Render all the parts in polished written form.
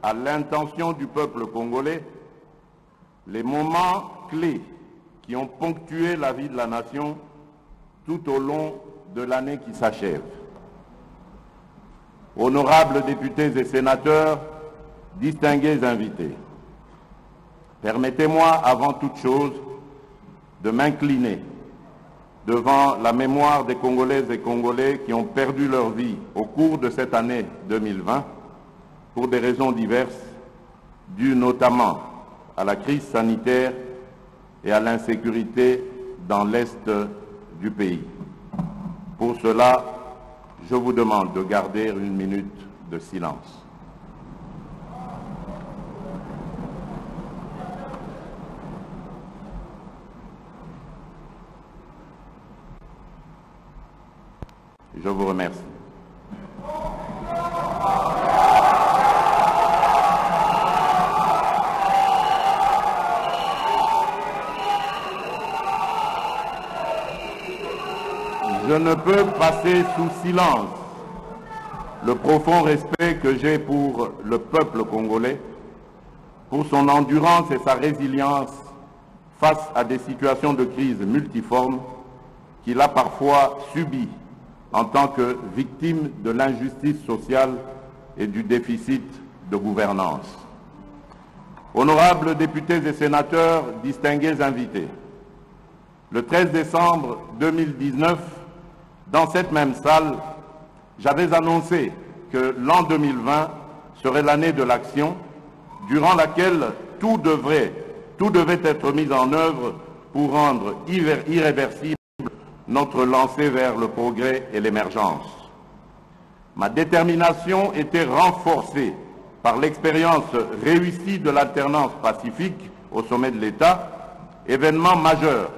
à l'intention du peuple congolais les moments clés qui ont ponctué la vie de la nation tout au long de l'année qui s'achève. Honorables députés et sénateurs, distingués invités, permettez-moi avant toute chose de m'incliner devant la mémoire des Congolaises et Congolais qui ont perdu leur vie au cours de cette année 2020 pour des raisons diverses, dues notamment à la crise sanitaire et à l'insécurité dans l'Est du pays. Pour cela, je vous demande de garder une minute de silence. Je vous remercie. Je ne peux passer sous silence le profond respect que j'ai pour le peuple congolais, pour son endurance et sa résilience face à des situations de crise multiformes qu'il a parfois subies en tant que victime de l'injustice sociale et du déficit de gouvernance. Honorables députés et sénateurs, distingués invités, le 13 décembre 2019, dans cette même salle, j'avais annoncé que l'an 2020 serait l'année de l'action, durant laquelle tout devait être mis en œuvre pour rendre irréversible notre lancée vers le progrès et l'émergence. Ma détermination était renforcée par l'expérience réussie de l'alternance pacifique au sommet de l'État, événement majeur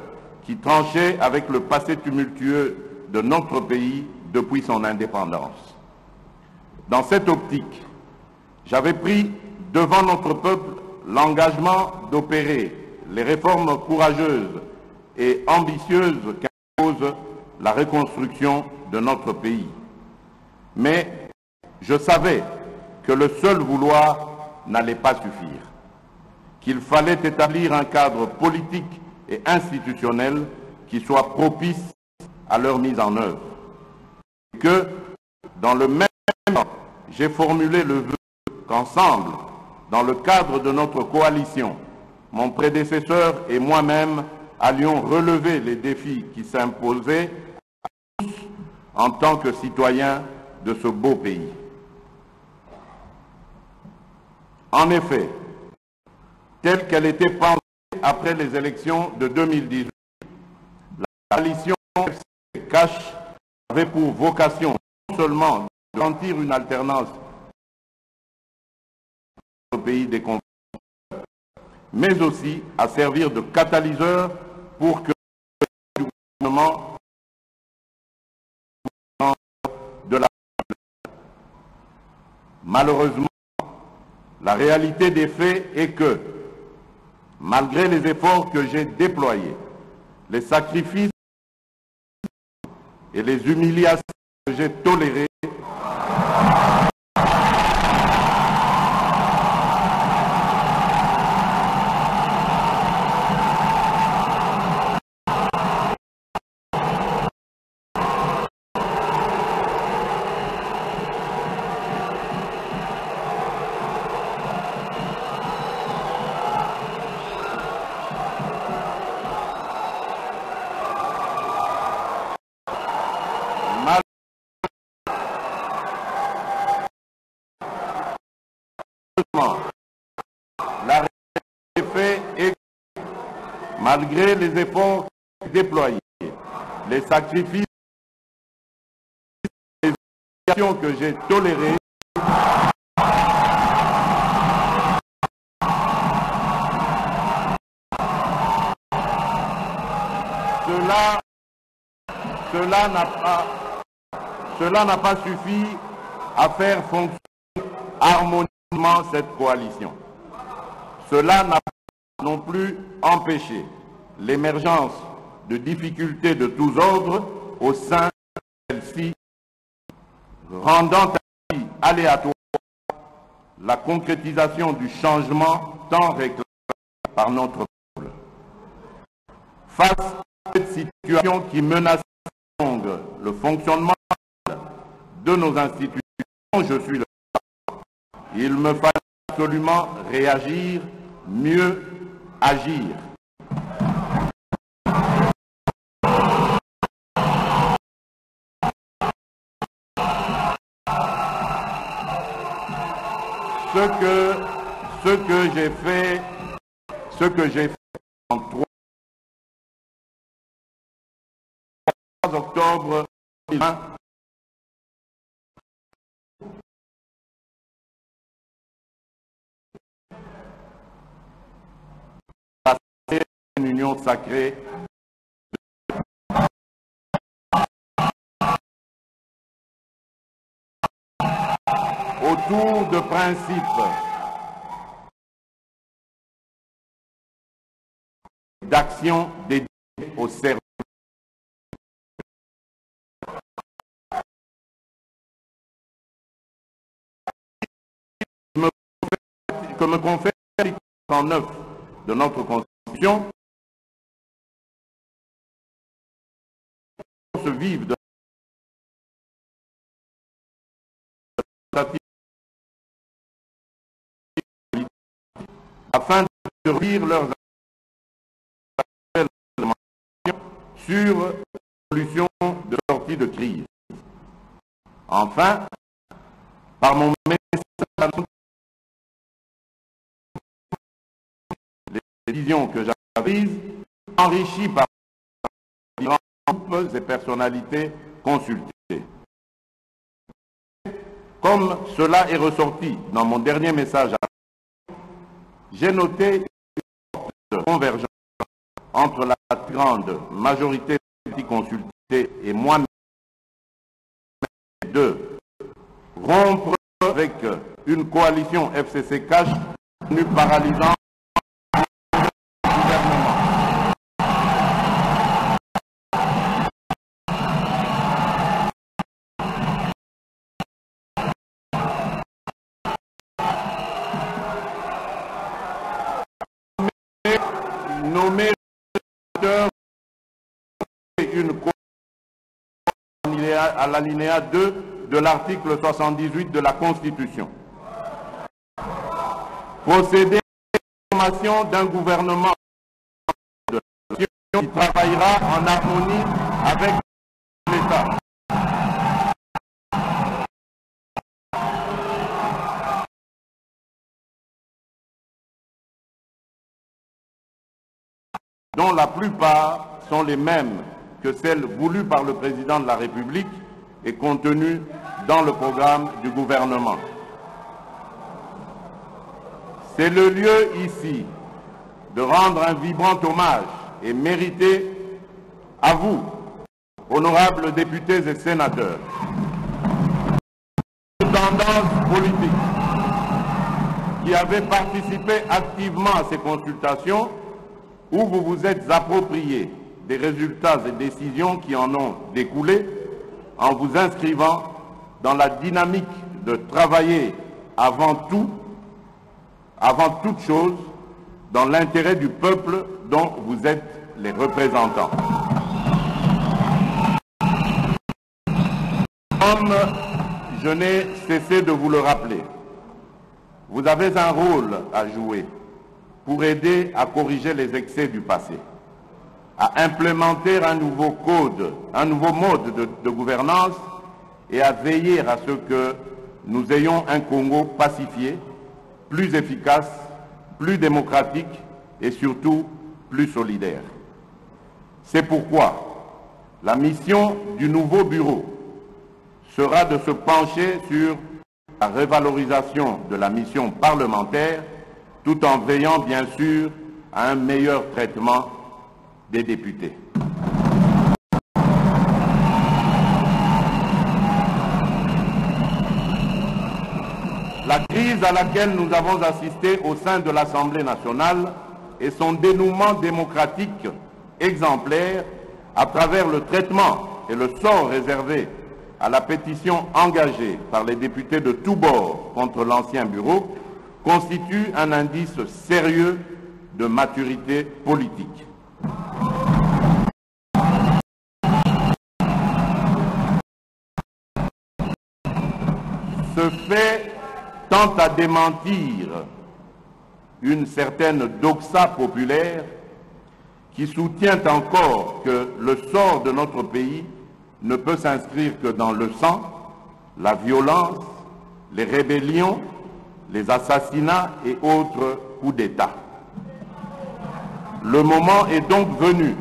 qui tranchait avec le passé tumultueux de notre pays depuis son indépendance. Dans cette optique, j'avais pris devant notre peuple l'engagement d'opérer les réformes courageuses et ambitieuses qu'impose la reconstruction de notre pays. Mais je savais que le seul vouloir n'allait pas suffire, qu'il fallait établir un cadre politique et institutionnel qui soit propice à leur mise en œuvre. Et que, dans le même temps, j'ai formulé le vœu qu'ensemble, dans le cadre de notre coalition, mon prédécesseur et moi-même allions relever les défis qui s'imposaient à tous en tant que citoyens de ce beau pays. En effet, telle qu'elle était pensée après les élections de 2018, la coalition Cash avait pour vocation non seulement de garantir une alternance au pays des conflits, mais aussi à servir de catalyseur pour que le gouvernement de la... Malheureusement, la réalité des faits est que, malgré les efforts que j'ai déployés, les sacrifices et les humiliations que j'ai tolérées, la réalité des faits est que, malgré les efforts déployés, les sacrifices et les humiliations que j'ai tolérées, cela n'a pas suffi à faire fonctionner harmonieusement cette coalition. Cela n'a pas non plus empêché l'émergence de difficultés de tous ordres au sein de celle-ci, rendant ainsi aléatoire la concrétisation du changement tant réclamé par notre peuple. Face à cette situation qui menace le fonctionnement de nos institutions, je suis le il me fallait absolument réagir, mieux agir. Ce que j'ai fait en 3 octobre 2020, une union sacrée autour de principes d'action dédiée au service que me confère l'article 109 de notre Constitution se vive de afin de réduire leurs sur la solution de sortie de crise. Enfin, par mon message, les décisions que j'ai prises, enrichies par différents groupes et personnalités consultées. Comme cela est ressorti dans mon dernier message, j'ai noté une forte convergence entre la grande majorité des consultés et moi-même de rompre avec une coalition FCC cash devenue paralysante du gouvernement. Nommer une à l'alinéa 2 de l'article 78 de la Constitution. Procéder à la formation d'un gouvernement de nation qui travaillera en harmonie avec l'État. Dont la plupart sont les mêmes que celles voulues par le président de la République et contenues dans le programme du gouvernement. C'est le lieu ici de rendre un vibrant hommage et mérité à vous, honorables députés et sénateurs, de tendance politique qui avez participé activement à ces consultations où vous vous êtes appropriés des résultats et décisions qui en ont découlé en vous inscrivant dans la dynamique de travailler avant toute chose, dans l'intérêt du peuple dont vous êtes les représentants. Comme je n'ai cessé de vous le rappeler, vous avez un rôle à jouer pour aider à corriger les excès du passé, à implémenter un nouveau code, un nouveau mode de gouvernance et à veiller à ce que nous ayons un Congo pacifié, plus efficace, plus démocratique et surtout plus solidaire. C'est pourquoi la mission du nouveau bureau sera de se pencher sur la revalorisation de la mission parlementaire tout en veillant bien sûr à un meilleur traitement des députés. La crise à laquelle nous avons assisté au sein de l'Assemblée nationale et son dénouement démocratique exemplaire à travers le traitement et le sort réservé à la pétition engagée par les députés de tous bords contre l'ancien bureau constitue un indice sérieux de maturité politique. Ce fait tend à démentir une certaine doxa populaire qui soutient encore que le sort de notre pays ne peut s'inscrire que dans le sang, la violence, les rébellions, les assassinats et autres coups d'État. Le moment est donc venu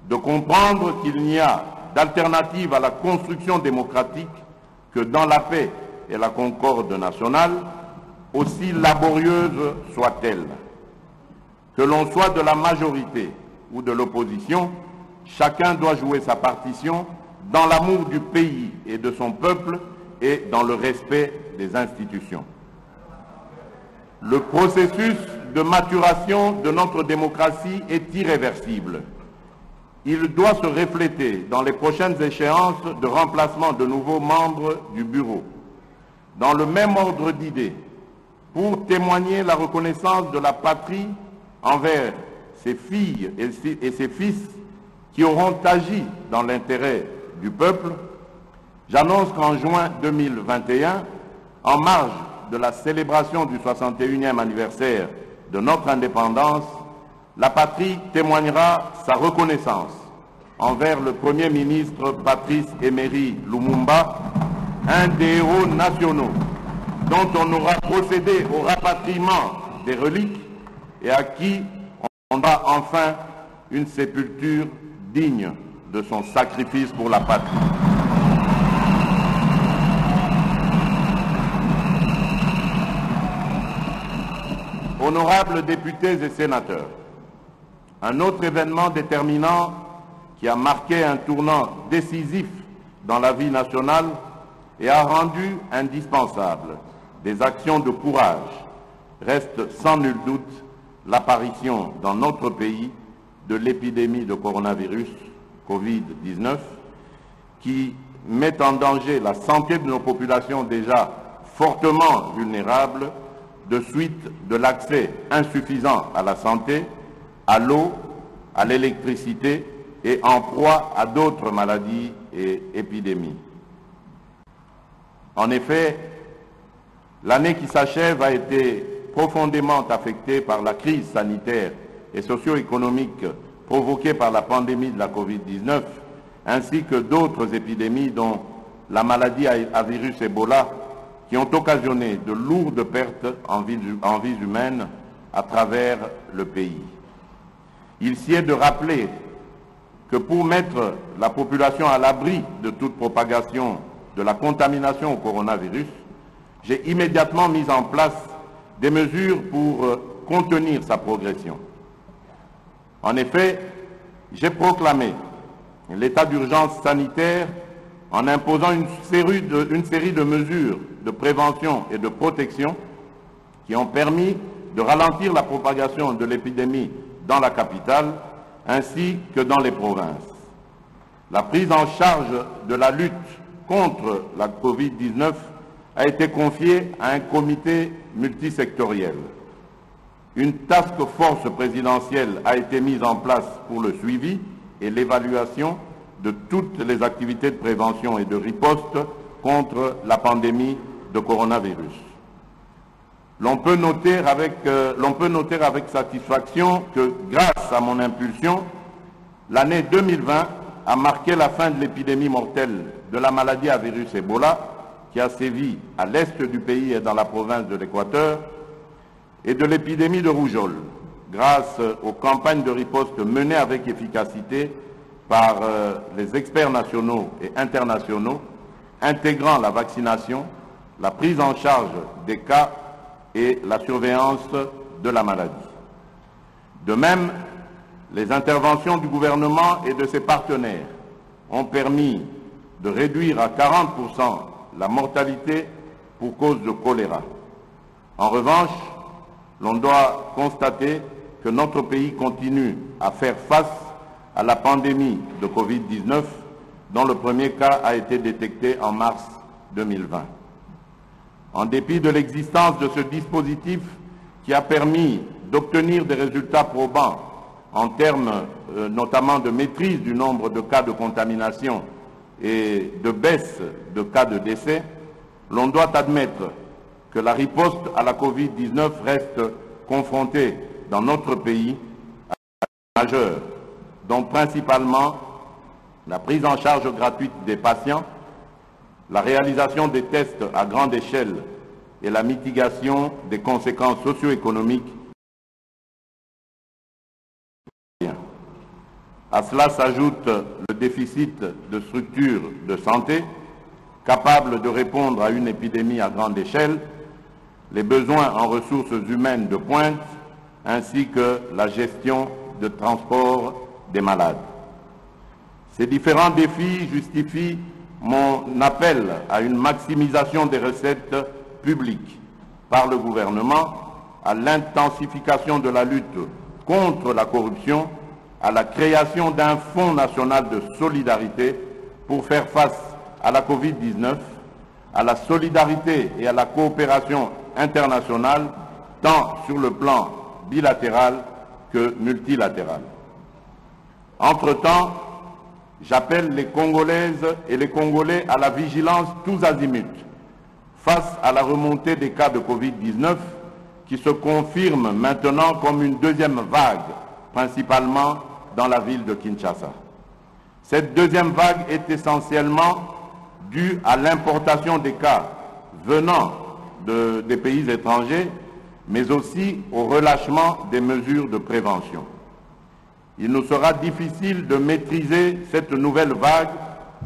de comprendre qu'il n'y a d'alternative à la construction démocratique que dans la paix et la concorde nationale, aussi laborieuse soit-elle. Que l'on soit de la majorité ou de l'opposition, chacun doit jouer sa partition dans l'amour du pays et de son peuple et dans le respect des institutions. Le processus de maturation de notre démocratie est irréversible. Il doit se refléter dans les prochaines échéances de remplacement de nouveaux membres du bureau. Dans le même ordre d'idées, pour témoigner la reconnaissance de la patrie envers ses filles et ses fils qui auront agi dans l'intérêt du peuple, j'annonce qu'en juin 2021, en marge de la célébration du 61e anniversaire de notre indépendance, la patrie témoignera sa reconnaissance envers le Premier ministre Patrice Emery Lumumba, un des héros nationaux dont on aura procédé au rapatriement des reliques et à qui on donnera enfin une sépulture digne de son sacrifice pour la patrie. Honorables députés et sénateurs, un autre événement déterminant qui a marqué un tournant décisif dans la vie nationale et a rendu indispensable des actions de courage reste sans nul doute l'apparition dans notre pays de l'épidémie de coronavirus Covid-19 qui met en danger la santé de nos populations déjà fortement vulnérables de suite de l'accès insuffisant à la santé, à l'eau, à l'électricité et en proie à d'autres maladies et épidémies. En effet, l'année qui s'achève a été profondément affectée par la crise sanitaire et socio-économique provoquée par la pandémie de la Covid-19, ainsi que d'autres épidémies dont la maladie à virus Ebola, qui ont occasionné de lourdes pertes en vies humaines à travers le pays. Il s'y est de rappeler que pour mettre la population à l'abri de toute propagation de la contamination au coronavirus, j'ai immédiatement mis en place des mesures pour contenir sa progression. En effet, j'ai proclamé l'état d'urgence sanitaire en imposant une série de mesures de prévention et de protection qui ont permis de ralentir la propagation de l'épidémie dans la capitale ainsi que dans les provinces. La prise en charge de la lutte contre la Covid-19 a été confiée à un comité multisectoriel. Une task force présidentielle a été mise en place pour le suivi et l'évaluation de toutes les activités de prévention et de riposte contre la pandémie de coronavirus. L'on peut noter avec satisfaction que, grâce à mon impulsion, l'année 2020 a marqué la fin de l'épidémie mortelle de la maladie à virus Ebola, qui a sévi à l'est du pays et dans la province de l'Équateur, et de l'épidémie de rougeole, grâce aux campagnes de riposte menées avec efficacité par les experts nationaux et internationaux, intégrant la vaccination, la prise en charge des cas et la surveillance de la maladie. De même, les interventions du gouvernement et de ses partenaires ont permis de réduire à 40% la mortalité pour cause de choléra. En revanche, l'on doit constater que notre pays continue à faire face à la pandémie de Covid-19 dont le premier cas a été détecté en mars 2020. En dépit de l'existence de ce dispositif qui a permis d'obtenir des résultats probants en termes notamment de maîtrise du nombre de cas de contamination et de baisse de cas de décès, l'on doit admettre que la riposte à la Covid-19 reste confrontée dans notre pays à des défis majeurs, dont principalement la prise en charge gratuite des patients, la réalisation des tests à grande échelle et la mitigation des conséquences socio-économiques. À cela s'ajoute le déficit de structures de santé capables de répondre à une épidémie à grande échelle, les besoins en ressources humaines de pointe, ainsi que la gestion de transport des malades. Ces différents défis justifient mon appel à une maximisation des recettes publiques par le gouvernement, à l'intensification de la lutte contre la corruption, à la création d'un fonds national de solidarité pour faire face à la Covid-19, à la solidarité et à la coopération internationale, tant sur le plan bilatéral que multilatéral. Entre-temps, j'appelle les Congolaises et les Congolais à la vigilance tous azimuts face à la remontée des cas de Covid-19 qui se confirme maintenant comme une deuxième vague, principalement dans la ville de Kinshasa. Cette deuxième vague est essentiellement due à l'importation des cas venant des pays étrangers, mais aussi au relâchement des mesures de prévention. Il nous sera difficile de maîtriser cette nouvelle vague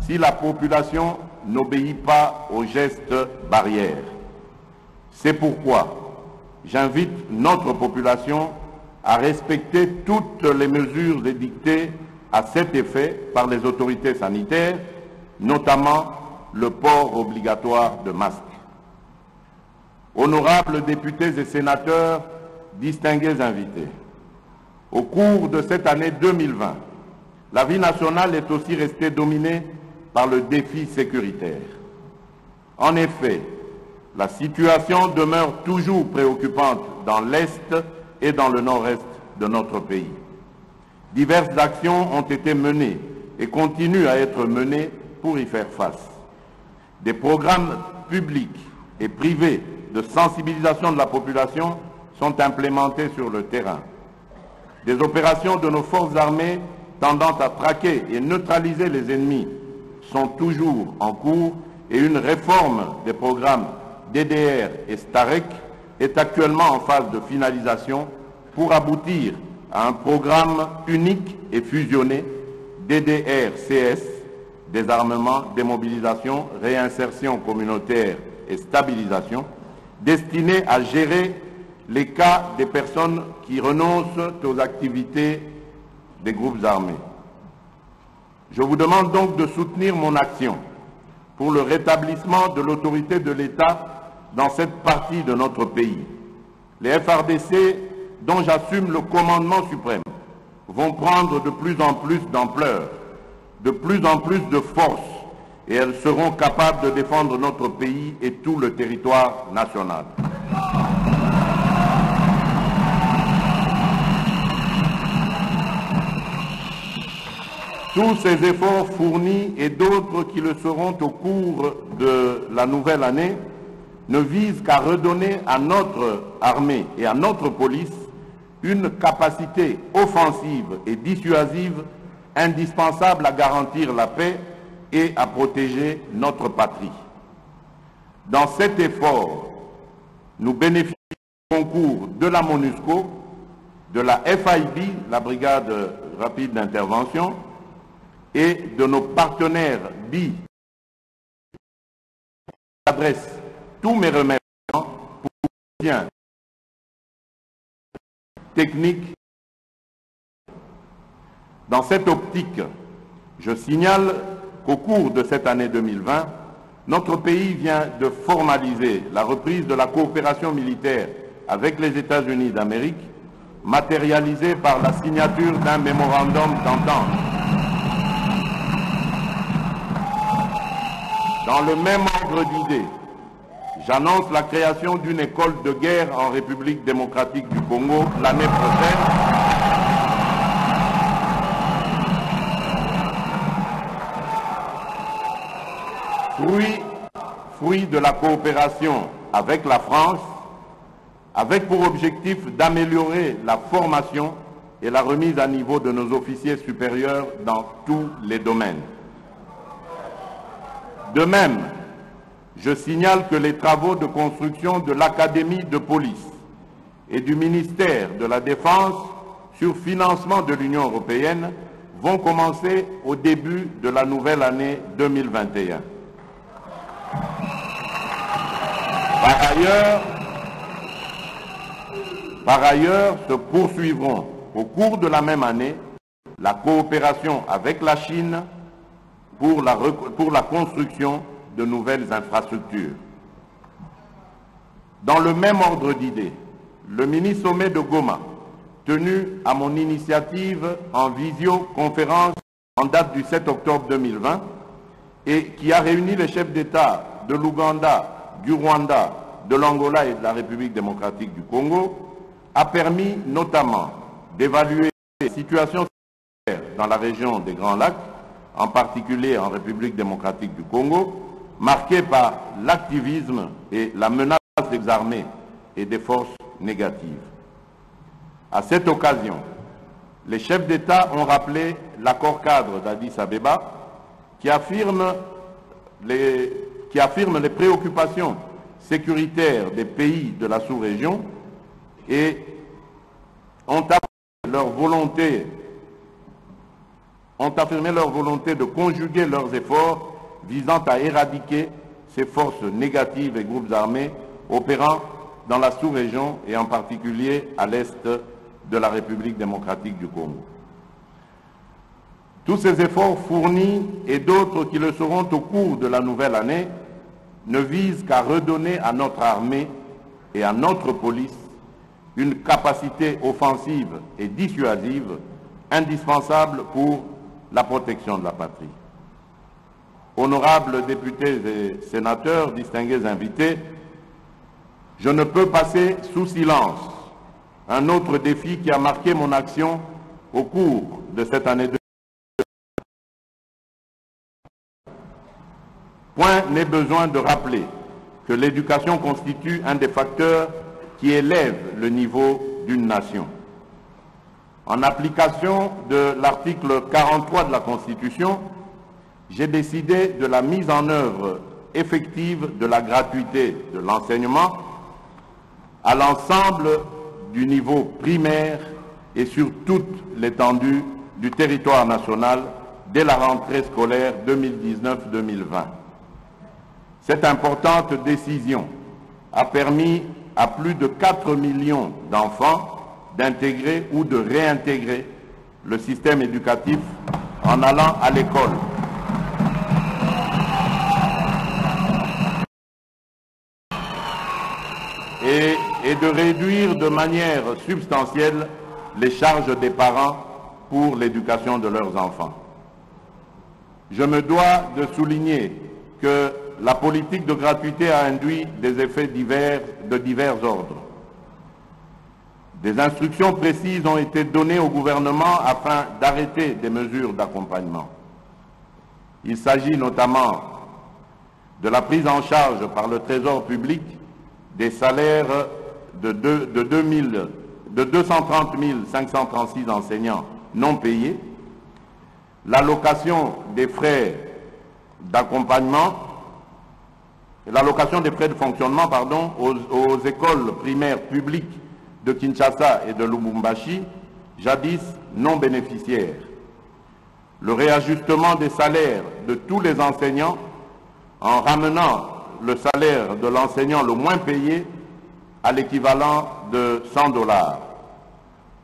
si la population n'obéit pas aux gestes barrières. C'est pourquoi j'invite notre population à respecter toutes les mesures édictées à cet effet par les autorités sanitaires, notamment le port obligatoire de masques. Honorables députés et sénateurs, distingués invités, au cours de cette année 2020, la vie nationale est aussi restée dominée par le défi sécuritaire. En effet, la situation demeure toujours préoccupante dans l'Est et dans le nord-est de notre pays. Diverses actions ont été menées et continuent à être menées pour y faire face. Des programmes publics et privés de sensibilisation de la population sont implémentés sur le terrain. Des opérations de nos forces armées tendant à traquer et neutraliser les ennemis sont toujours en cours et une réforme des programmes DDR et STAREC est actuellement en phase de finalisation pour aboutir à un programme unique et fusionné DDR-CS, désarmement, démobilisation, réinsertion communautaire et stabilisation, destiné à gérer les cas des personnes qui renoncent aux activités des groupes armés. Je vous demande donc de soutenir mon action pour le rétablissement de l'autorité de l'État dans cette partie de notre pays. Les FARDC, dont j'assume le commandement suprême, vont prendre de plus en plus d'ampleur, de plus en plus de force, et elles seront capables de défendre notre pays et tout le territoire national. Tous ces efforts fournis et d'autres qui le seront au cours de la nouvelle année ne visent qu'à redonner à notre armée et à notre police une capacité offensive et dissuasive indispensable à garantir la paix et à protéger notre patrie. Dans cet effort, nous bénéficions du concours de la MONUSCO, de la FIB, la Brigade rapide d'intervention, et de nos partenaires BI. J'adresse tous mes remerciements pour le soutien technique. Dans cette optique, je signale qu'au cours de cette année 2020, notre pays vient de formaliser la reprise de la coopération militaire avec les États-Unis d'Amérique, matérialisée par la signature d'un mémorandum d'entente Dans le même ordre d'idées, j'annonce la création d'une école de guerre en République démocratique du Congo l'année prochaine. Fruit de la coopération avec la France, avec pour objectif d'améliorer la formation et la remise à niveau de nos officiers supérieurs dans tous les domaines. De même, je signale que les travaux de construction de l'Académie de police et du ministère de la Défense sur financement de l'Union européenne vont commencer au début de la nouvelle année 2021. Par ailleurs, se poursuivront au cours de la même année la coopération avec la Chine pour la construction de nouvelles infrastructures. Dans le même ordre d'idées, le mini-sommet de Goma, tenu à mon initiative en visioconférence en date du 7 octobre 2020 et qui a réuni les chefs d'État de l'Ouganda, du Rwanda, de l'Angola et de la République démocratique du Congo, a permis notamment d'évaluer les situations dans la région des Grands Lacs, en particulier en République démocratique du Congo, marquée par l'activisme et la menace des armées et des forces négatives. À cette occasion, les chefs d'État ont rappelé l'accord cadre d'Addis Abeba qui affirme les préoccupations sécuritaires des pays de la sous-région et ont affirmé leur volonté de conjuguer leurs efforts visant à éradiquer ces forces négatives et groupes armés opérant dans la sous-région et en particulier à l'est de la République démocratique du Congo. Tous ces efforts fournis et d'autres qui le seront au cours de la nouvelle année ne visent qu'à redonner à notre armée et à notre police une capacité offensive et dissuasive indispensable pour la protection de la patrie. Honorables députés et sénateurs, distingués invités, je ne peux passer sous silence un autre défi qui a marqué mon action au cours de cette année 2020. Point n'est besoin de rappeler que l'éducation constitue un des facteurs qui élève le niveau d'une nation. En application de l'article 43 de la Constitution, j'ai décidé de la mise en œuvre effective de la gratuité de l'enseignement à l'ensemble du niveau primaire et sur toute l'étendue du territoire national dès la rentrée scolaire 2019-2020. Cette importante décision a permis à plus de 4 millions d'enfants d'intégrer ou de réintégrer le système éducatif en allant à l'école. Et de réduire de manière substantielle les charges des parents pour l'éducation de leurs enfants. Je me dois de souligner que la politique de gratuité a induit des effets de divers ordres. Des instructions précises ont été données au gouvernement afin d'arrêter des mesures d'accompagnement. Il s'agit notamment de la prise en charge par le Trésor public des salaires de 230 536 enseignants non payés, l'allocation des frais d'accompagnement, l'allocation des frais de fonctionnement aux écoles primaires publiques de Kinshasa et de Lubumbashi, jadis non bénéficiaires, le réajustement des salaires de tous les enseignants en ramenant le salaire de l'enseignant le moins payé à l'équivalent de $100,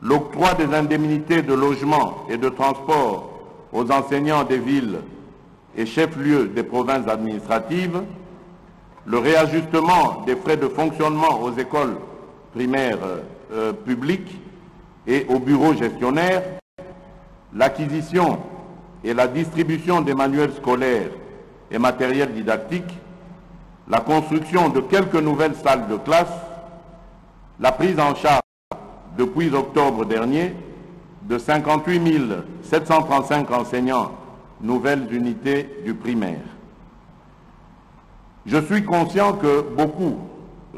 l'octroi des indemnités de logement et de transport aux enseignants des villes et chefs-lieux des provinces administratives, le réajustement des frais de fonctionnement aux écoles primaires publiques et aux bureaux gestionnaires, l'acquisition et la distribution des manuels scolaires et matériel didactique, la construction de quelques nouvelles salles de classe, la prise en charge depuis octobre dernier de 58 735 enseignants, nouvelles unités du primaire. Je suis conscient que beaucoup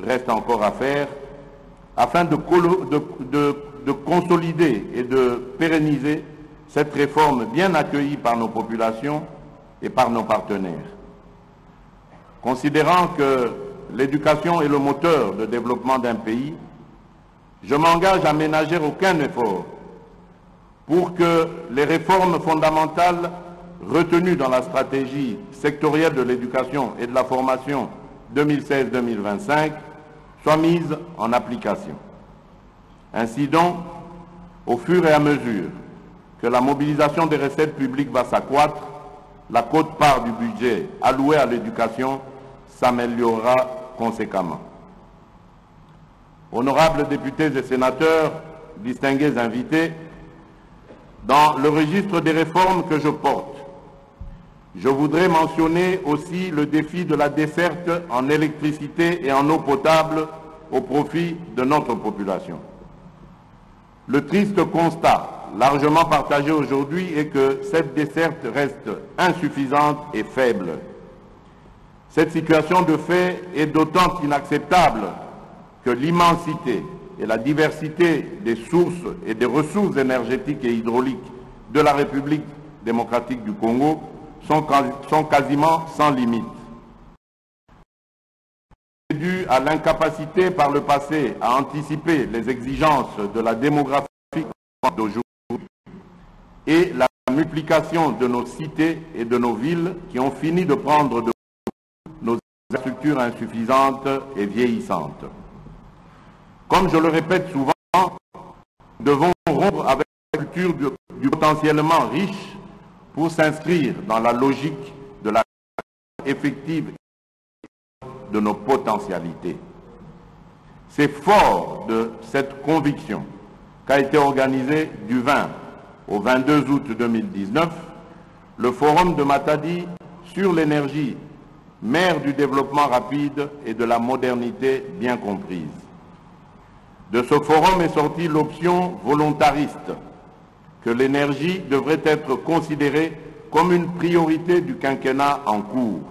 reste encore à faire afin de consolider et de pérenniser cette réforme bien accueillie par nos populations et par nos partenaires. Considérant que l'éducation est le moteur de développement d'un pays, je m'engage à ménager aucun effort pour que les réformes fondamentales retenues dans la stratégie sectorielle de l'éducation et de la formation 2016-2025 soient mises en application. Ainsi donc, au fur et à mesure que la mobilisation des recettes publiques va s'accroître, la quote-part du budget alloué à l'éducation s'améliorera conséquemment. Honorables députés et sénateurs, distingués invités, dans le registre des réformes que je porte, je voudrais mentionner aussi le défi de la desserte en électricité et en eau potable au profit de notre population. Le triste constat, largement partagé aujourd'hui, est que cette desserte reste insuffisante et faible. Cette situation de fait est d'autant inacceptable que l'immensité et la diversité des sources et des ressources énergétiques et hydrauliques de la République démocratique du Congo sont quasiment sans limite. C'est dû à l'incapacité par le passé à anticiper les exigences de la démographie d'aujourd'hui et la multiplication de nos cités et de nos villes qui ont fini de prendre de nos infrastructures insuffisantes et vieillissantes. Comme je le répète souvent, nous devons rompre avec la culture du potentiellement riche pour s'inscrire dans la logique de la effective de nos potentialités. C'est fort de cette conviction qu'a été organisé du 20 au 22 août 2019 le Forum de Matadi sur l'énergie, mère du développement rapide et de la modernité bien comprise. De ce forum est sortie l'option volontariste que l'énergie devrait être considérée comme une priorité du quinquennat en cours.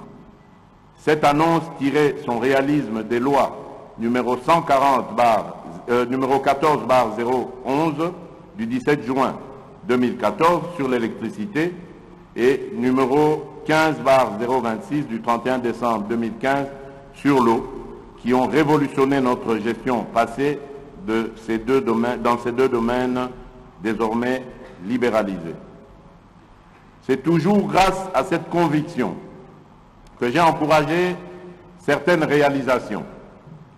Cette annonce tirait son réalisme des lois numéro 14/011 du 17 juin 2014 sur l'électricité et numéro 15/026 du 31 décembre 2015 sur l'eau, qui ont révolutionné notre gestion passée dans ces deux domaines désormais libéralisés. C'est toujours grâce à cette conviction que j'ai encouragé certaines réalisations.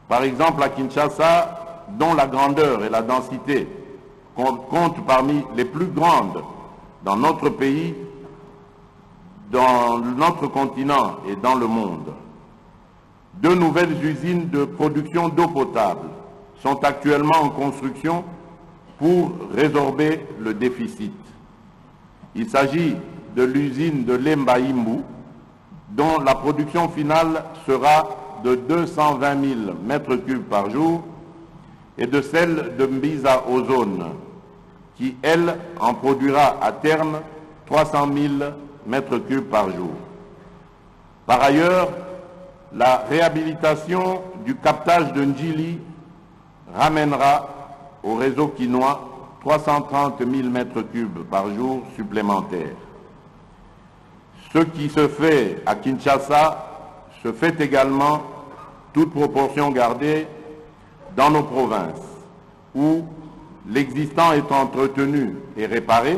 Par exemple, à Kinshasa, dont la grandeur et la densité comptent parmi les plus grandes dans notre pays, dans notre continent et dans le monde. 2 nouvelles usines de production d'eau potable sont actuellement en construction pour résorber le déficit. Il s'agit de l'usine de Lemba-Imbu, dont la production finale sera de 220 000 m3 par jour, et de celle de Mbiza Ozone, qui, elle, en produira à terme 300 000 m3 par jour. Par ailleurs, la réhabilitation du captage de Ndjili ramènera au réseau quinois 330 000 m3 par jour supplémentaires. Ce qui se fait à Kinshasa se fait également, toute proportion gardée, dans nos provinces, où l'existant est entretenu et réparé,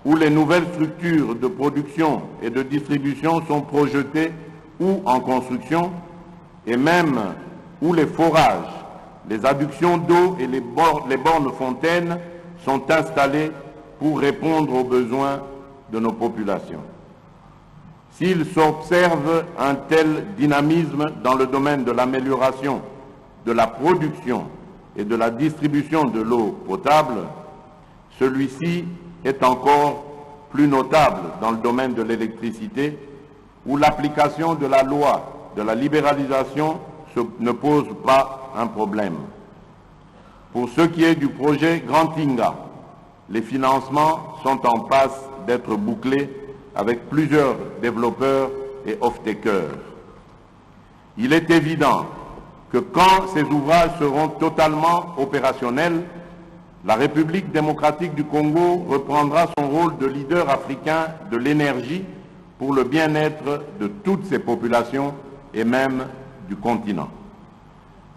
où les nouvelles structures de production et de distribution sont projetées ou en construction, et même où les forages, les adductions d'eau et les bornes fontaines sont installées pour répondre aux besoins de nos populations. S'il s'observe un tel dynamisme dans le domaine de l'amélioration de la production et de la distribution de l'eau potable, celui-ci est encore plus notable dans le domaine de l'électricité, où l'application de la loi de la libéralisation ne pose pas un problème. Pour ce qui est du projet Grand Inga, les financements sont en passe d'être bouclés avec plusieurs développeurs et off-takers. Il est évident que quand ces ouvrages seront totalement opérationnels, la République démocratique du Congo reprendra son rôle de leader africain de l'énergie pour le bien-être de toutes ses populations et même du continent.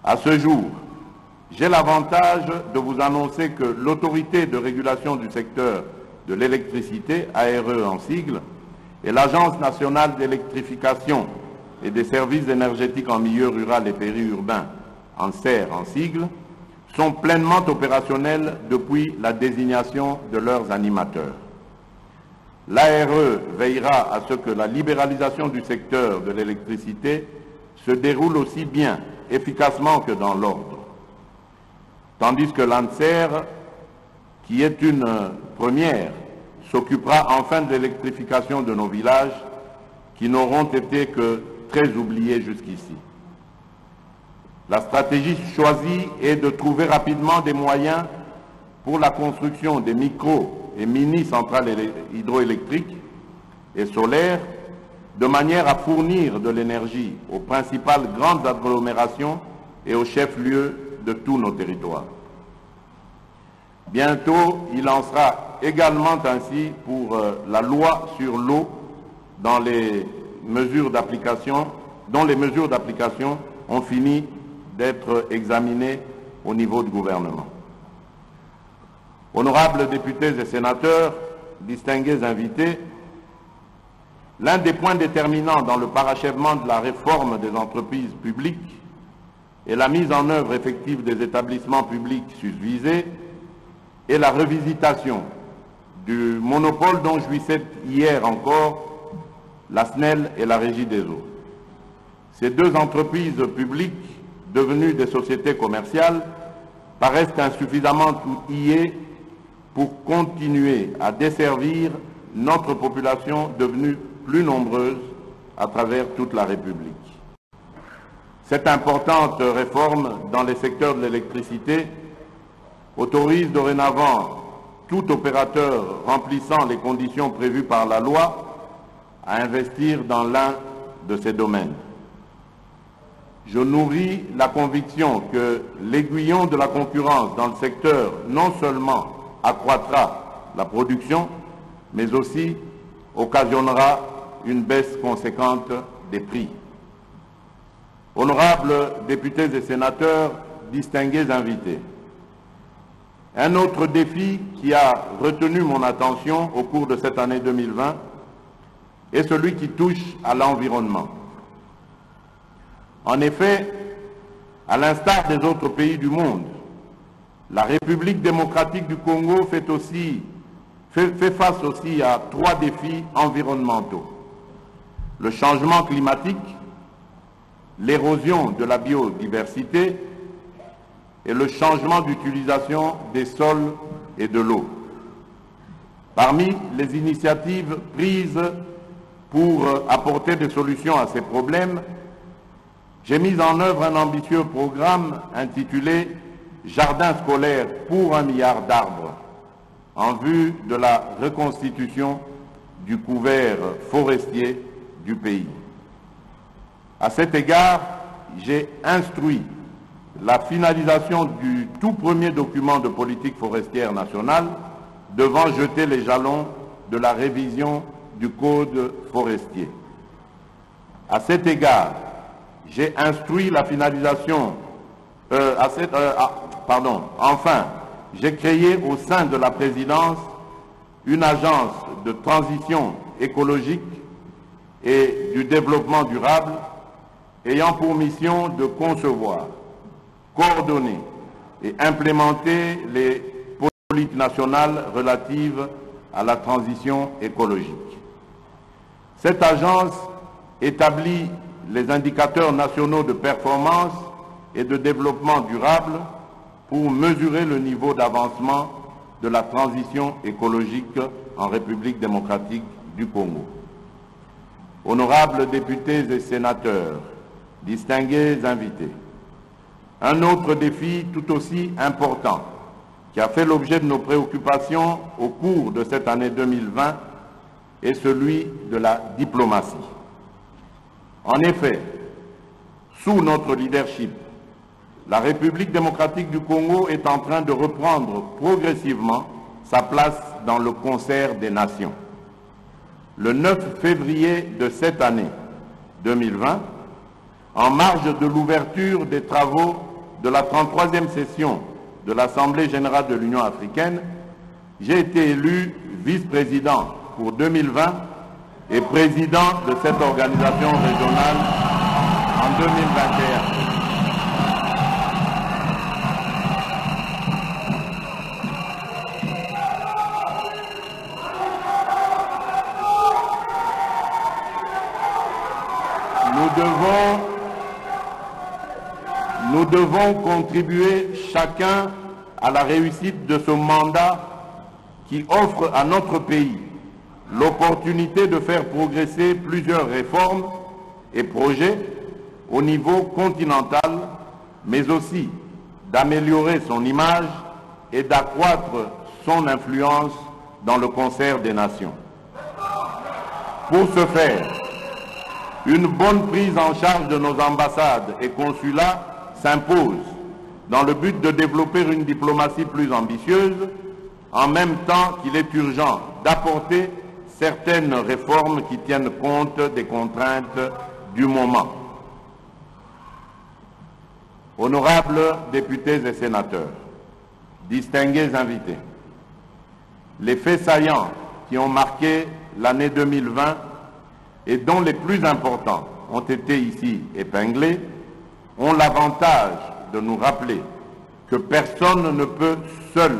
À ce jour, j'ai l'avantage de vous annoncer que l'autorité de régulation du secteur de l'électricité, ARE en sigle, et l'Agence nationale d'électrification et des services énergétiques en milieu rural et périurbain, en SER en sigle, sont pleinement opérationnels depuis la désignation de leurs animateurs. L'ARE veillera à ce que la libéralisation du secteur de l'électricité se déroule aussi bien, efficacement que dans l'ordre. Tandis que l'ANSER, qui est une première, s'occupera enfin de l'électrification de nos villages qui n'auront été que très oubliés jusqu'ici. La stratégie choisie est de trouver rapidement des moyens pour la construction des micro- et mini-centrales hydroélectriques et solaires, de manière à fournir de l'énergie aux principales grandes agglomérations et aux chefs-lieux de tous nos territoires. Bientôt, il en sera également ainsi pour la loi sur l'eau, dont les mesures d'application ont fini d'être examinées au niveau du gouvernement. Honorables députés et sénateurs, distingués invités, l'un des points déterminants dans le parachèvement de la réforme des entreprises publiques et la mise en œuvre effective des établissements publics susvisés est la revisitation du monopole dont jouissaient hier encore la SNEL et la Régie des eaux. Ces deux entreprises publiques, devenues des sociétés commerciales, paraissent insuffisamment outillées pour continuer à desservir notre population devenue plus nombreuse à travers toute la République. Cette importante réforme dans les secteurs de l'électricité autorise dorénavant tout opérateur remplissant les conditions prévues par la loi à investir dans l'un de ces domaines. Je nourris la conviction que l'aiguillon de la concurrence dans le secteur non seulement accroîtra la production, mais aussi occasionnera une baisse conséquente des prix. Honorables députés et sénateurs, distingués invités, un autre défi qui a retenu mon attention au cours de cette année 2020 est celui qui touche à l'environnement. En effet, à l'instar des autres pays du monde, la République démocratique du Congo fait face aussi à trois défis environnementaux: le changement climatique, l'érosion de la biodiversité et le changement d'utilisation des sols et de l'eau. Parmi les initiatives prises pour apporter des solutions à ces problèmes, j'ai mis en œuvre un ambitieux programme intitulé « Jardin scolaire pour 1 milliard d'arbres » en vue de la reconstitution du couvert forestier du pays. À cet égard, j'ai instruit la finalisation du tout premier document de politique forestière nationale devant jeter les jalons de la révision du Code forestier. À cet égard, j'ai instruit la finalisation... Enfin, j'ai créé au sein de la présidence une agence de transition écologique et du développement durable ayant pour mission de concevoir, coordonner et implémenter les politiques nationales relatives à la transition écologique. Cette agence établit les indicateurs nationaux de performance et de développement durable pour mesurer le niveau d'avancement de la transition écologique en République démocratique du Congo. honorables députés et sénateurs, distingués invités, un autre défi tout aussi important qui a fait l'objet de nos préoccupations au cours de cette année 2020 est celui de la diplomatie. En effet, sous notre leadership, la République démocratique du Congo est en train de reprendre progressivement sa place dans le concert des nations. Le 9 février de cette année 2020, en marge de l'ouverture des travaux de la 33e session de l'Assemblée générale de l'Union africaine, j'ai été élu vice-président pour 2020 et président de cette organisation régionale en 2021. Nous devons contribuer chacun à la réussite de ce mandat qui offre à notre pays l'opportunité de faire progresser plusieurs réformes et projets au niveau continental, mais aussi d'améliorer son image et d'accroître son influence dans le concert des nations. Pour ce faire, une bonne prise en charge de nos ambassades et consulats s'impose dans le but de développer une diplomatie plus ambitieuse, en même temps qu'il est urgent d'apporter certaines réformes qui tiennent compte des contraintes du moment. Honorables députés et sénateurs, distingués invités, les faits saillants qui ont marqué l'année 2020 et dont les plus importants ont été ici épinglés, ont l'avantage de nous rappeler que personne ne peut seul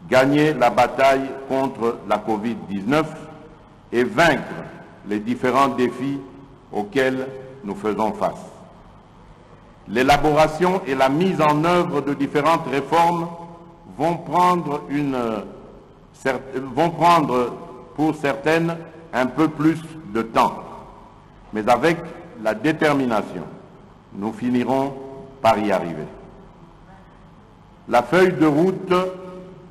gagner la bataille contre la Covid-19 et vaincre les différents défis auxquels nous faisons face. L'élaboration et la mise en œuvre de différentes réformes vont prendre pour certaines un peu plus de temps, mais avec la détermination, nous finirons par y arriver. La feuille de route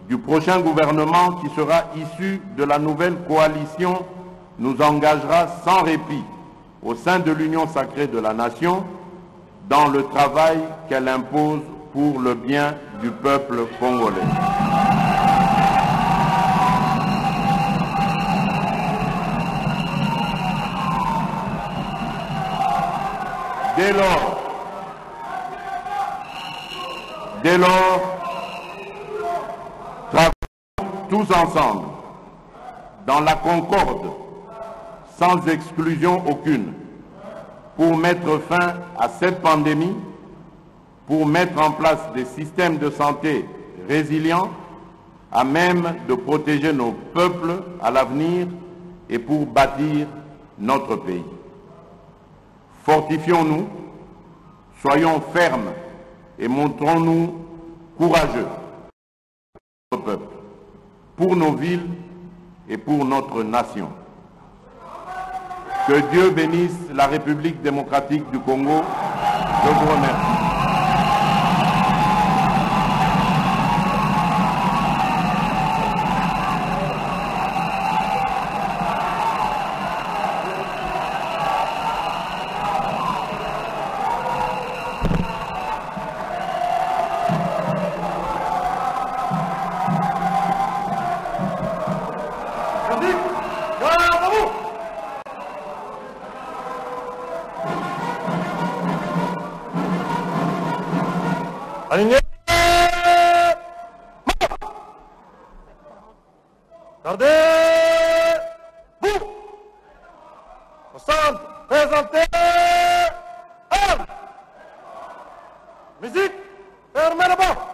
du prochain gouvernement qui sera issu de la nouvelle coalition nous engagera sans répit au sein de l'Union sacrée de la nation dans le travail qu'elle impose pour le bien du peuple congolais. Dès lors, travaillons tous ensemble, dans la concorde, sans exclusion aucune, pour mettre fin à cette pandémie, pour mettre en place des systèmes de santé résilients, à même de protéger nos peuples à l'avenir et pour bâtir notre pays. Fortifions-nous, soyons fermes et montrons-nous courageux pour notre peuple, pour nos villes et pour notre nation. Que Dieu bénisse la République démocratique du Congo. Je vous remercie. Aligné. Gardez. Vous. Au centre. Présentez. Armes. Musique. Fermez la porte.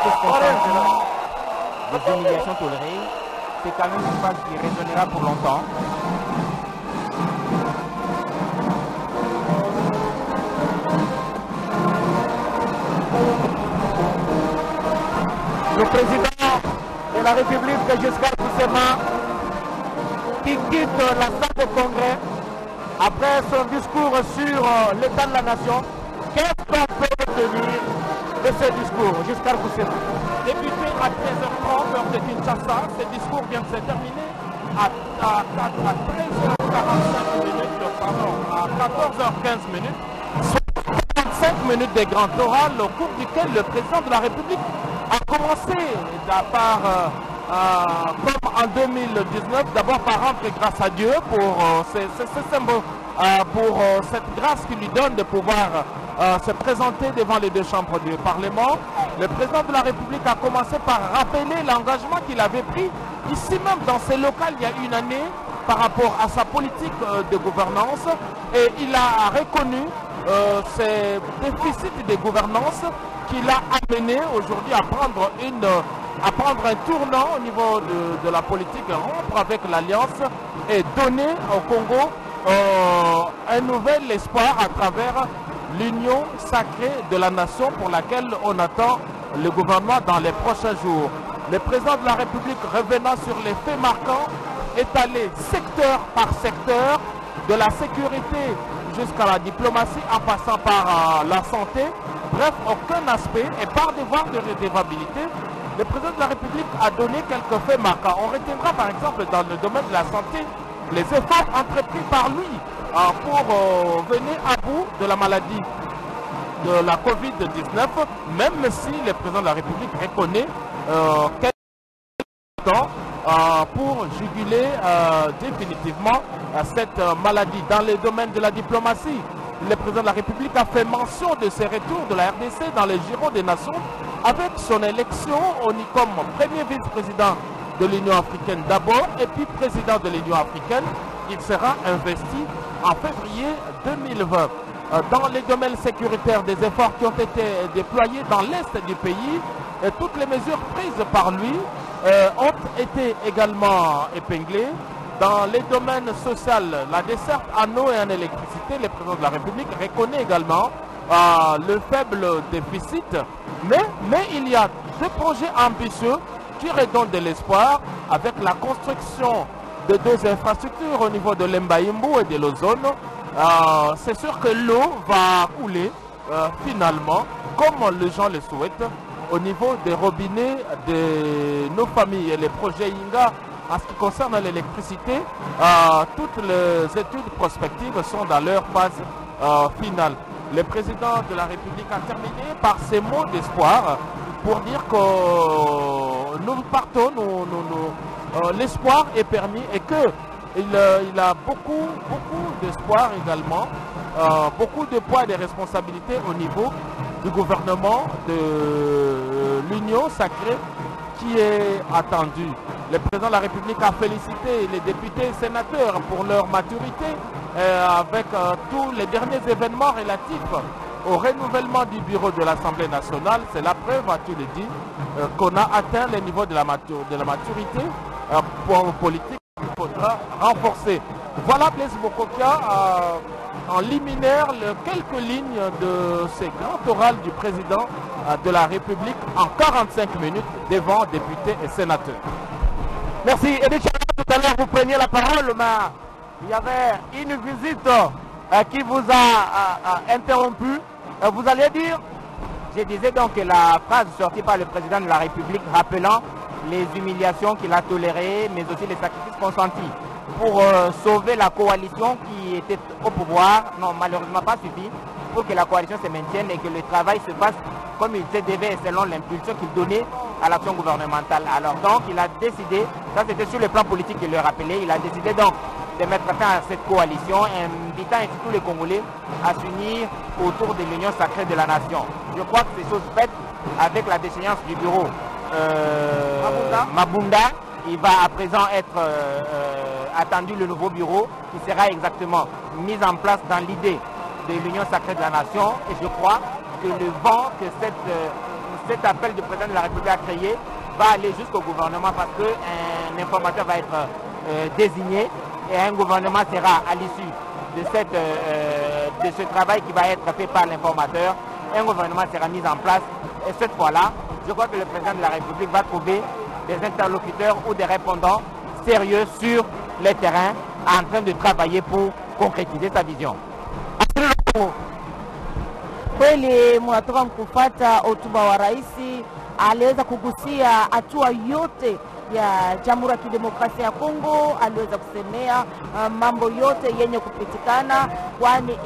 que concernant les humiliations tolérées, c'est quand même une phase qui résonnera pour longtemps. Le président de la République, Giscard d'Estaing, qui quitte la salle de congrès après son discours sur l'état de la nation. Qu'est-ce qu'on peut retenir de ce discours, Giscard d'Estaing? Débuté à 13h30 heure de Kinshasa, ce discours vient de se terminer à 13h45 minutes, pardon, à 14h15 minutes, soit 45 minutes de grand oral au cours duquel le président de la République a commencé comme en 2019, d'abord par rendre grâce à Dieu pour cette grâce qui lui donne de pouvoir se présenter devant les deux chambres du Parlement. Le président de la République a commencé par rappeler l'engagement qu'il avait pris ici même dans ces locales il y a une année par rapport à sa politique de gouvernance, et il a reconnu ces déficits de gouvernance qui l'a amené aujourd'hui à prendre un tournant au niveau de la politique, rompre avec l'Alliance et donner au Congo un nouvel espoir à travers l'union sacrée de la nation pour laquelle on attend le gouvernement dans les prochains jours. Le président de la République, revenant sur les faits marquants, est allé secteur par secteur, de la sécurité jusqu'à la diplomatie en passant par la santé. Bref, aucun aspect, et par devoir de redevabilité, le président de la République a donné quelques faits marquants. On retiendra par exemple dans le domaine de la santé les efforts entrepris par lui pour venir à bout de la maladie de la Covid-19, même si le président de la République reconnaît quelques temps pour juguler définitivement cette maladie. Dans le domaine de la diplomatie, le président de la République a fait mention de ses retours de la RDC dans les Giro des Nations avec son élection comme premier vice-président de l'Union africaine d'abord et puis président de l'Union africaine. Il sera investi en février 2020. Dans les domaines sécuritaires, des efforts qui ont été déployés dans l'est du pays, et toutes les mesures prises par lui ont été également épinglées. Dans les domaines sociaux, la desserte en eau et en électricité, le président de la République reconnaît également le faible déficit, mais il y a deux projets ambitieux qui redonnent de l'espoir avec la construction de deux infrastructures au niveau de l'Embaïmbou et de l'Ozone. C'est sûr que l'eau va couler finalement, comme les gens le souhaitent, au niveau des robinets de nos familles. Et les projets INGA, en ce qui concerne l'électricité, toutes les études prospectives sont dans leur phase finale. Le président de la République a terminé par ces mots d'espoir pour dire que nous partons, l'espoir est permis et qu'il a beaucoup d'espoir également, beaucoup de poids et de responsabilités au niveau du gouvernement de l'Union sacrée qui est attendu. Le président de la République a félicité les députés et sénateurs pour leur maturité avec tous les derniers événements relatifs au renouvellement du bureau de l'Assemblée nationale. C'est la preuve, tu le dis, qu'on a atteint le niveau de la maturité politique qu'il faudra renforcer. Voilà Blaise Bokokia en liminaire quelques lignes de ces grands orales du président de la République en 45 minutes devant députés et sénateurs. Merci. Edith Chara, tout à l'heure vous preniez la parole, mais il y avait une visite qui vous a interrompu. Vous alliez dire? Je disais donc que la phrase sortie par le président de la République rappelant les humiliations qu'il a tolérées, mais aussi les sacrifices consentis pour sauver la coalition qui était au pouvoir, non, malheureusement pas suffi pour que la coalition se maintienne et que le travail se fasse comme il se devait selon l'impulsion qu'il donnait à l'action gouvernementale. Alors donc il a décidé, ça c'était sur le plan politique qu'il le rappelait, il a décidé donc de mettre fin à cette coalition, invitant ainsi tous les Congolais à s'unir autour de l'union sacrée de la nation. Je crois que c'est chose faite avec la déchéance du bureau Mabunda. Il va à présent être attendu le nouveau bureau qui sera exactement mis en place dans l'idée de l'union sacrée de la nation. Et je crois que le vent que cet appel du président de la République à créer va aller jusqu'au gouvernement parce qu'un informateur va être désigné et un gouvernement sera à l'issue de ce travail qui va être fait par l'informateur. Un gouvernement sera mis en place et cette fois-là, je crois que le président de la République va trouver des interlocuteurs ou des répondants sérieux sur les terrains en train de travailler pour concrétiser sa vision. Kweli mnatoka kufuata hotuba wa rais, aliweza kugusia hatua yote ya Jamhuri ya Kidemokrasia ya Kongo, aliweza kusemea mambo yote yenye kupitikana, kwani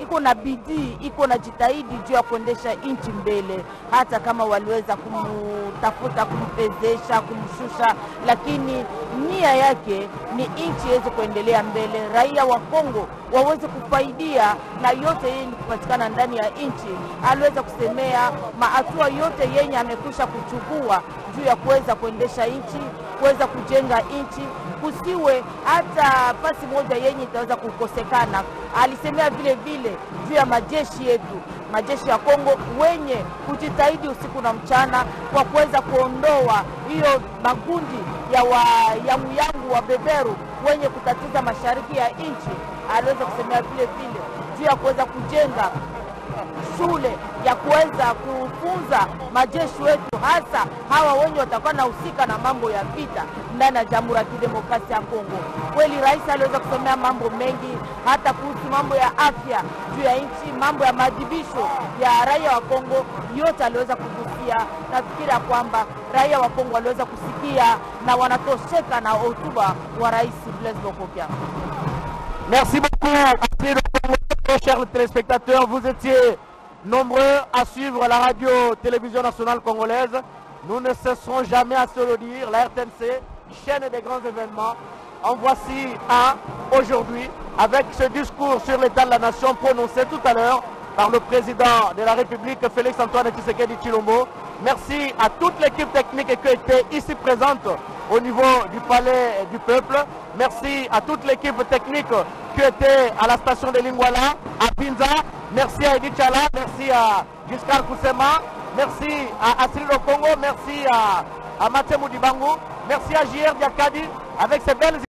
iko na bidii, iko na jitahidi juu ya kuendesha nchi mbele, hata kama waliweza kumtafuta, kumpezesha, kumshusha, lakini nia yake ni nchi iweze kuendelea mbele, raia wa Kongo waweze kufaidia na yote yenye kupatikana ndani ya nchi. Aliweza kusemea hatua yote yenye amekwisha kuchukua juu ya kuweza kuendesha nchi, kuweza kujenga nchi, kusiwe hata pasi moja yenye itaweza kukosekana. Alisemea vile vile juu ya majeshi yetu, majeshi ya Kongo wenye kujitahidi usiku na mchana kwa kuweza kuondoa hiyo makundi ya yangu wa beberu wenye kutatiza mashariki ya nchi. Aliweza kusemea vile vile juu ya kuweza kujenga shule ya kuweza kufunza majeshi wetu, hasa hawa wenye watakuwa na husika na mambo ya vita ndani ya Jamhuri ya Kidemokrasia ya Kongo. Kweli rais aliweza kusomea mambo mengi, hata kuhusu mambo ya afya juu ya nchi, mambo ya maadhibisho ya raia wa Kongo, yote aliweza kugusia. Nafikiri kwamba raia wa Kongo waliweza kusikia na wanatosheka na hotuba wa rais Blaise Bokobia. Merci beaucoup, chers téléspectateurs. Vous étiez nombreux à suivre la radio-télévision nationale congolaise. Nous ne cesserons jamais à se le dire. La RTNC, chaîne des grands événements. En voici un aujourd'hui avec ce discours sur l'état de la nation prononcé tout à l'heure par le président de la République, Félix-Antoine Tshisekedi Tshilombo. Merci à toute l'équipe technique qui était ici présente au niveau du Palais du Peuple. Merci à toute l'équipe technique qui était à la station de Lingwala, à Pinza. Merci à Edith Chala, merci à Giscard Koussema, merci à Assil Congo, merci à Mathieu Moudibango, merci à JR Diakadi avec ses belles